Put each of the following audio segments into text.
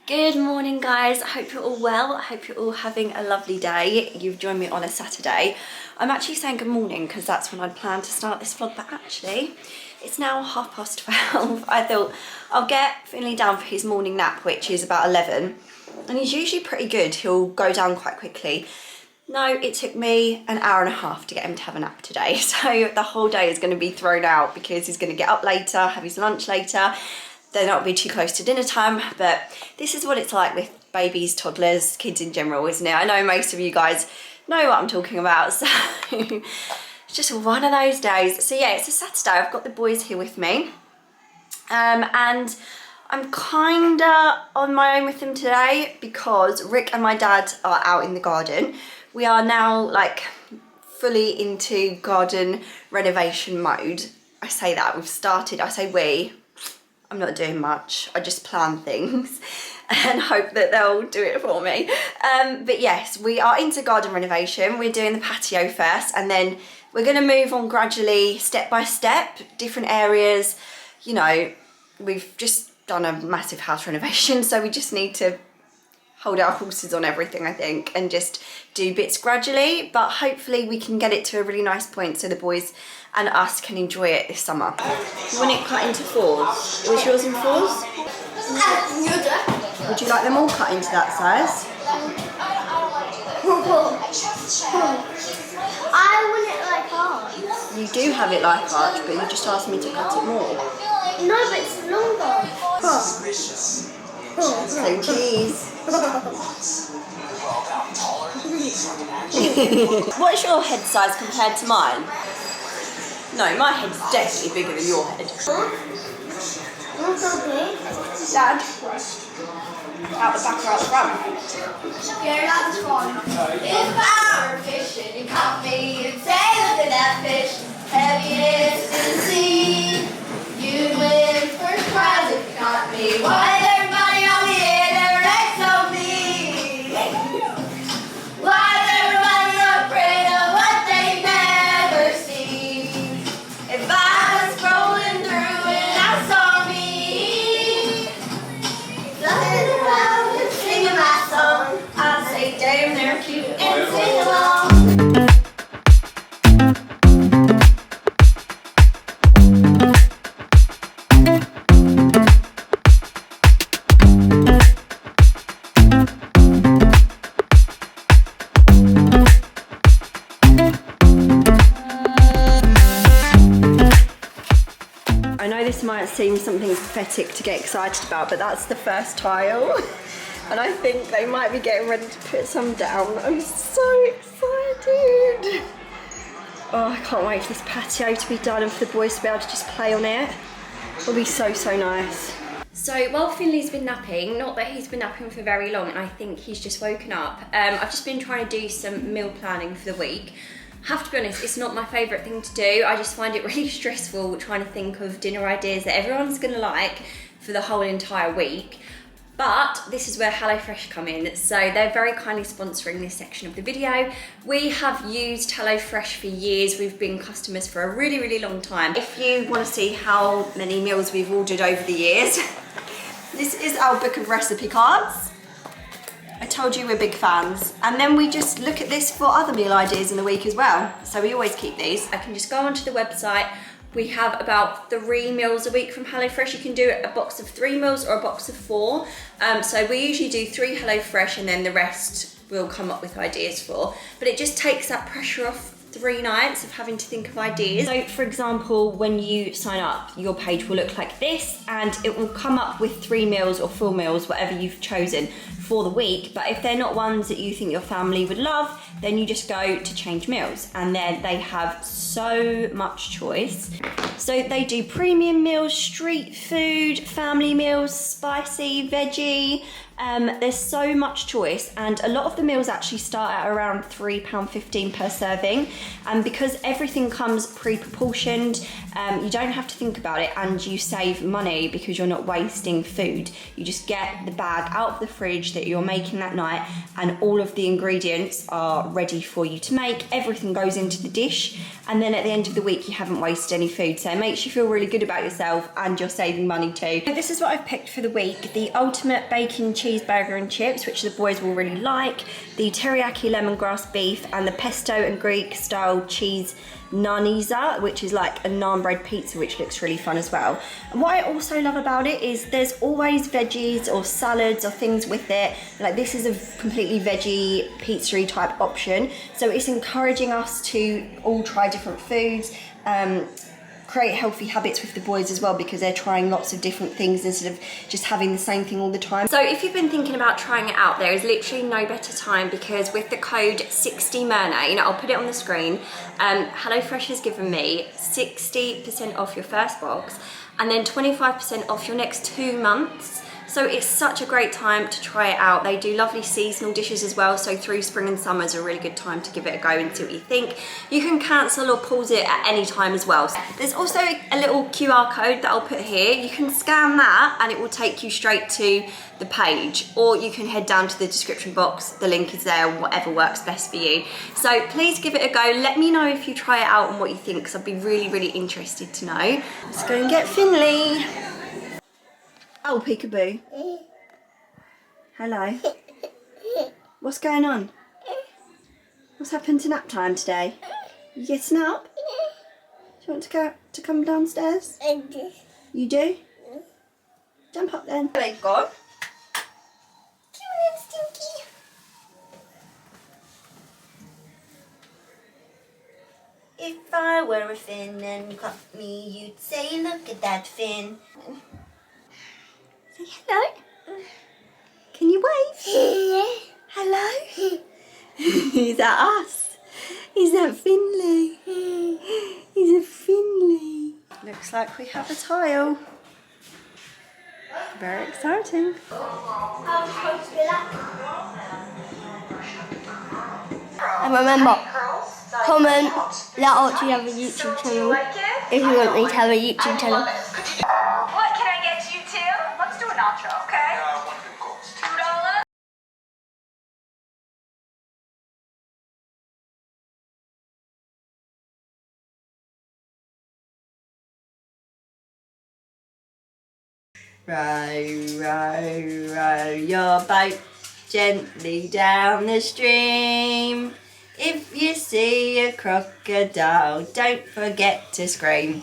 Good morning guys, I hope you're all well, I hope you're all having a lovely day. You've joined me on a Saturday. I'm actually saying good morning because that's when I'd planned to start this vlog, but actually it's now 12:30. I thought I'll get Finley down for his morning nap, which is about 11, and he's usually pretty good, he'll go down quite quickly. No, it took me an hour and a half to get him to have a nap today, so the whole day is going to be thrown out because he's going to get up later, have his lunch later, then not be too close to dinner time. But this is what it's like with babies, toddlers, kids in general, isn't it? I know most of you guys know what I'm talking about, so it's just one of those days. So yeah, it's a Saturday, I've got the boys here with me, and I'm kinda on my own with them today because Rick and my dad are out in the garden. We are now like fully into garden renovation mode. I say that, we've started, I say we, I'm not doing much, I just plan things and hope that they'll do it for me. But yes, we are into garden renovation. We're doing the patio first and then we're gonna move on gradually, step by step, different areas. You know, we've just done a massive house renovation, so we just need to hold our horses on everything, I think, and just do bits gradually, but hopefully we can get it to a really nice point so the boys and us can enjoy it this summer. You want it cut into fours? Was yours in fours? Would you like them all cut into that size? I want it like arch. You do have it like arch, but you just asked me to cut it more. No, but it's longer. So cheese. What's your head size compared to mine? No, my head's definitely bigger than your head. Dad? Out the back or out the front? Yeah, that's fine. If I were fishing, you caught me, you'd say, look at that fish, heaviest in the sea. You'd win first prize if you caught me. Why is everybody on the air, never next on me? Why is everybody afraid of what they never see? If I was scrolling through and I saw me flying around and singing my song, I'd say, damn, they're cute and sing along. I know this might seem something pathetic to get excited about, but that's the first tile. And I think they might be getting ready to put some down. I'm so excited. Oh, I can't wait for this patio to be done and for the boys to be able to just play on it. It'll be so, so nice. So while Finley's been napping, not that he's been napping for very long, and I think he's just woken up, I've just been trying to do some meal planning for the week. Have to be honest, it's not my favourite thing to do. I just find it really stressful trying to think of dinner ideas that everyone's gonna like for the whole entire week. But this is where HelloFresh come in. So they're very kindly sponsoring this section of the video. We have used HelloFresh for years. We've been customers for a really, really long time. If you want to see how many meals we've ordered over the years, this is our book of recipe cards. I told you we're big fans. And then we just look at this for other meal ideas in the week as well. So we always keep these. I can just go onto the website. We have about 3 meals a week from HelloFresh. You can do a box of 3 meals or a box of 4. So we usually do 3 HelloFresh and then the rest we'll come up with ideas for. But it just takes that pressure off 3 nights of having to think of ideas. So for example, when you sign up, your page will look like this and it will come up with 3 meals or 4 meals, whatever you've chosen for the week. But if they're not ones that you think your family would love, then you just go to change meals, and then they have so much choice. So they do premium meals, street food, family meals, spicy, veggie. There's so much choice, and a lot of the meals actually start at around £3.15 per serving. And because everything comes pre-proportioned, you don't have to think about it, and you save money because you're not wasting food. You just get the bag out of the fridge that you're making that night, and all of the ingredients are ready for you to make. Everything goes into the dish, and then at the end of the week you haven't wasted any food, so it makes you feel really good about yourself and you're saving money too. So this is what I've picked for the week: the ultimate bacon cheeseburger and chips, which the boys will really like, the teriyaki lemongrass beef, and the pesto and Greek style cheese nanisa, which is like a naan bread pizza, which looks really fun as well. And what I also love about it is there's always veggies or salads or things with it. Like, this is a completely veggie pizzeria type option, so it's encouraging us to all try different foods, create healthy habits with the boys as well, because they're trying lots of different things instead of just having the same thing all the time. So if you've been thinking about trying it out, there is literally no better time, because with the code 60Murnane, I'll put it on the screen, HelloFresh has given me 60% off your first box and then 25% off your next 2 months. So it's such a great time to try it out. They do lovely seasonal dishes as well, so through spring and summer is a really good time to give it a go and see what you think. You can cancel or pause it at any time as well. There's also a little QR code that I'll put here. You can scan that and it will take you straight to the page, or you can head down to the description box. The link is there, whatever works best for you. So please give it a go. Let me know if you try it out and what you think, because I'd be really, really interested to know. Let's go and get Finley. Oh, peekaboo. Hello. What's going on? What's happened to nap time today? You getting up? Do you want to come downstairs? You do? Jump up then. There you go. If I were a fin and you caught me, you'd say, look at that fin. Say hello. Can you wave? Hello. Is that us? Is that Finley? Is it Finley? Looks like we have a tile. Very exciting. And remember, comment, let Archie have a YouTube channel if you want me to have a YouTube channel. What can I get you to? Let's do an outro, okay? $2. Row, row, row your boat gently down the stream. If you see a crocodile, don't forget to scream.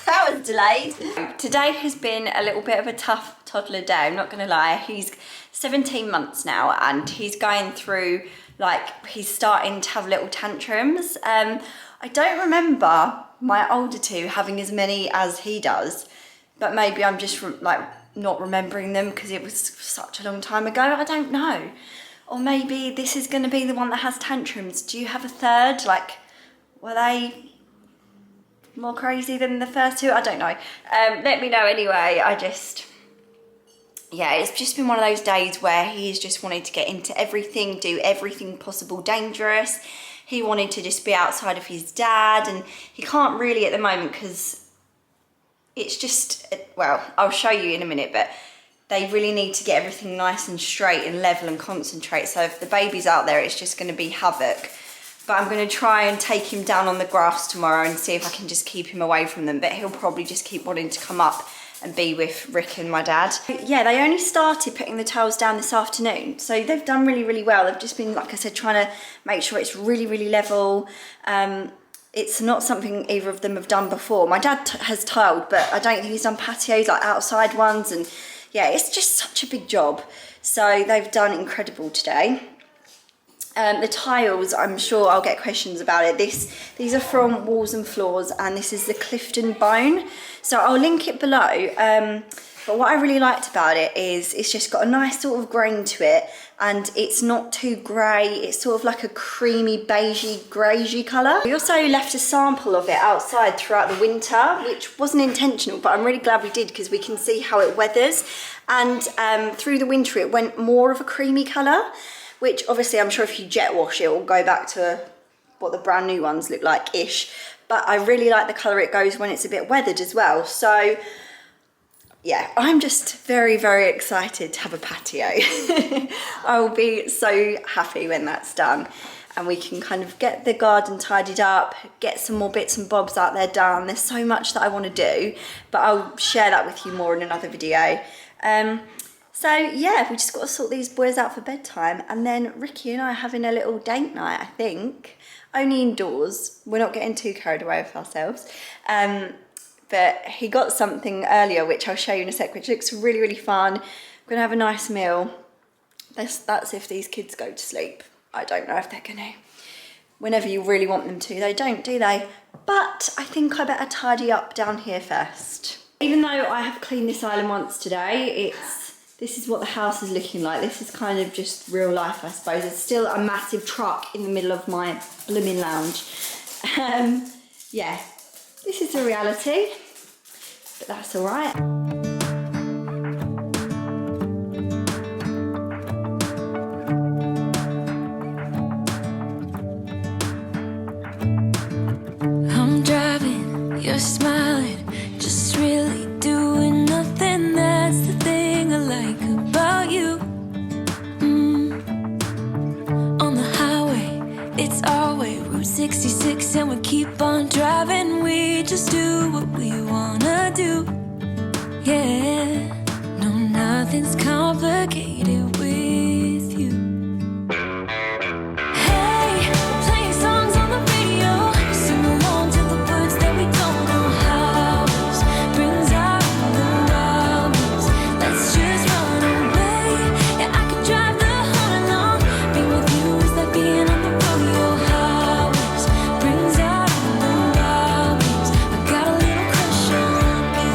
That was delayed. Today has been a little bit of a tough toddler day, I'm not gonna lie. He's 17 months now and he's going through, like, he's starting to have little tantrums. I don't remember my older two having as many as he does, but maybe I'm just not remembering them because it was such a long time ago. I don't know. Or maybe this is going to be the one that has tantrums. Do you have a third? Like, were they more crazy than the first two? I don't know. Let me know anyway. Yeah, it's just been one of those days where he's just wanted to get into everything, do everything possible dangerous. He wanted to just be outside of his dad, and he can't really at the moment because it's just, well, I'll show you in a minute, but they really need to get everything nice and straight and level and concentrate. So if the baby's out there, it's just going to be havoc. But I'm going to try and take him down on the grass tomorrow and see if I can just keep him away from them. But he'll probably just keep wanting to come up and be with Rick and my dad. Yeah, they only started putting the towels down this afternoon, so they've done really, really well. They've just been, like I said, trying to make sure it's really, really level. It's not something either of them have done before. My dad has tiled, but I don't think he's done patios, like outside ones, and yeah, it's just such a big job. So they've done incredible today. The tiles, I'm sure I'll get questions about it. These are from Walls and Floors, and this is the Clifton Bone. So I'll link it below. But what I really liked about it is it's just got a nice sort of grain to it, and it's not too grey. It's sort of like a creamy, beigey, greyish colour. We also left a sample of it outside throughout the winter, which wasn't intentional, but I'm really glad we did because we can see how it weathers. And through the winter, it went more of a creamy colour. which obviously I'm sure if you jet wash it will go back to what the brand new ones look like-ish. But I really like the colour it goes when it's a bit weathered as well. So yeah, I'm just very, very excited to have a patio. I will be so happy when that's done. And we can kind of get the garden tidied up, get some more bits and bobs out there done. There's so much that I want to do, but I'll share that with you more in another video. So yeah, we just got to sort these boys out for bedtime, and then Ricky and I are having a little date night, I think. Only indoors. We're not getting too carried away with ourselves. But he got something earlier, which I'll show you in a sec, which looks really, really fun. We're gonna have a nice meal. That's if these kids go to sleep. I don't know if they're gonna. Whenever you really want them to, they don't, do they? But I think I better tidy up down here first. Even though I have cleaned this island once today, this is what the house is looking like. This is kind of just real life, I suppose. There's still a massive truck in the middle of my blooming lounge. Yeah, this is a reality, but that's all right. I'm driving, you're smiling, just really doing nothing. That's the thing I like about you. On the highway, it's our way, Route 66, and we keep on driving. We just do what we wanna do. Yeah, no, nothing's complicated with you. Hey, we're playing songs on the radio, sing along to the words that we don't know how. Brings out the wildness, let's just run away. Yeah, I could drive the whole along, being with you is like being on the rodeo highways. Brings out the wildness, I got a little crush on you.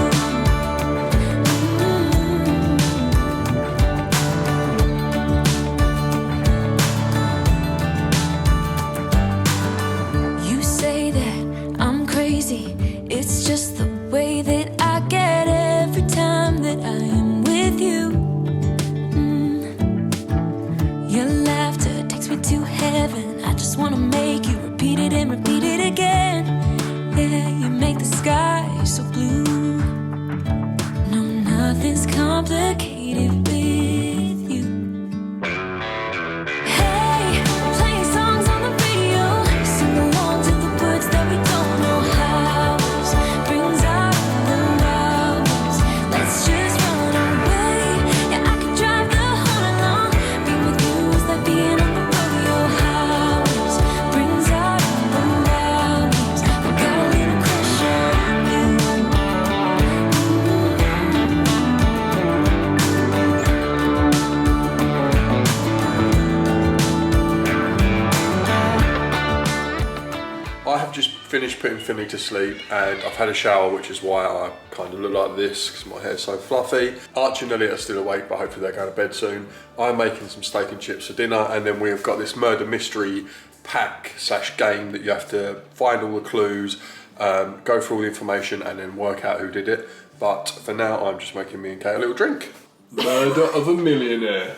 You say that I'm crazy, it's just the way that I get every time that I am with you. Your laughter takes me to heaven, I just wanna make you repeat it and repeat it again. Yeah, you make the sky so blue. No, nothing's complicated with you. Hey, we're playing songs on the radio, sing along to the words that we don't know how. Brings out the wildness, let's just run away. Yeah, I could drive the whole along, being with you is like being on the rodeo highways. Brings out the wildness, I got a little crush on you. I have just finished putting Finley to sleep, and I've had a shower, which is why I kind of look like this, because my hair's so fluffy. Archie and Elliot are still awake, but hopefully they're going to bed soon. I'm making some steak and chips for dinner, and then we've got this murder mystery pack / game that you have to find all the clues, go through all the information, and then work out who did it. But for now, I'm just making me and Kate a little drink. Murder of a Millionaire.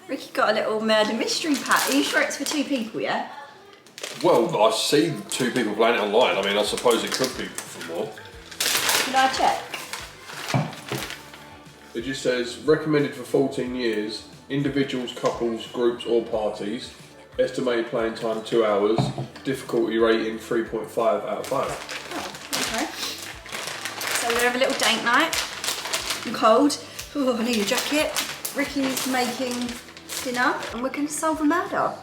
Ricky got a little murder mystery pack. Are you sure it's for 2 people, yeah? Well, I see 2 people playing it online. I mean, I suppose it could be for more. Can I check? It just says, recommended for 14 years, individuals, couples, groups or parties. Estimated playing time 2 hours. Difficulty rating 3.5 out of 5. Oh, okay. So we're gonna have a little date night. I'm cold. Oh, I need a jacket. Ricky's making dinner and we're gonna solve a murder.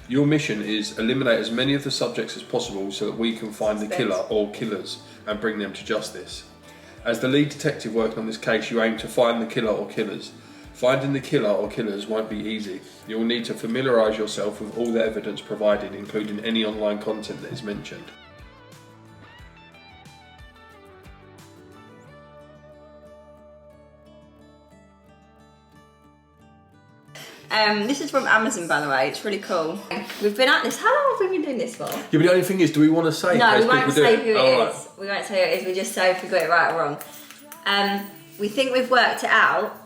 Your mission is eliminate as many of the subjects as possible so that we can find the killer or killers and bring them to justice. As the lead detective working on this case, you aim to find the killer or killers. Finding the killer or killers won't be easy. You'll need to familiarise yourself with all the evidence provided, including any online content that is mentioned. This is from Amazon, by the way. It's really cool. We've been at this. How long have we been doing this for? Yeah, but the only thing is, do we want to say? No, we won't say who it is. Right. We won't say who it is. We just say if we got it right or wrong. We think we've worked it out.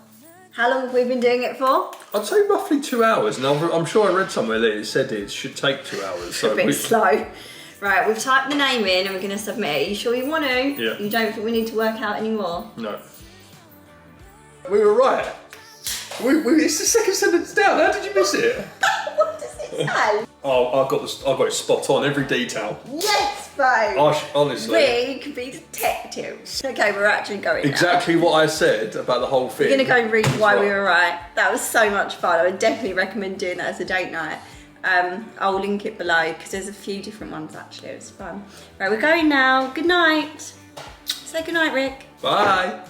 How long have we been doing it for? I'd say roughly 2 hours, and I'm sure I read somewhere that it said it should take 2 hours. So a bit slow. Right, we've typed the name in and we're going to submit it. Are you sure you want to? Yeah. You don't think we need to work out anymore? No. We were right. It's the second sentence down. How did you miss it? What does it say? Oh, I got it spot on, every detail. Yes, babe. Honestly. We could be detectives. Okay, we're actually going Exactly now. what I said about the whole thing. We're going to go and read why we were right. That was so much fun. I would definitely recommend doing that as a date night. I'll link it below because there's a few different ones actually. It was fun. Right, we're going now. Good night. Say good night, Rick. Bye.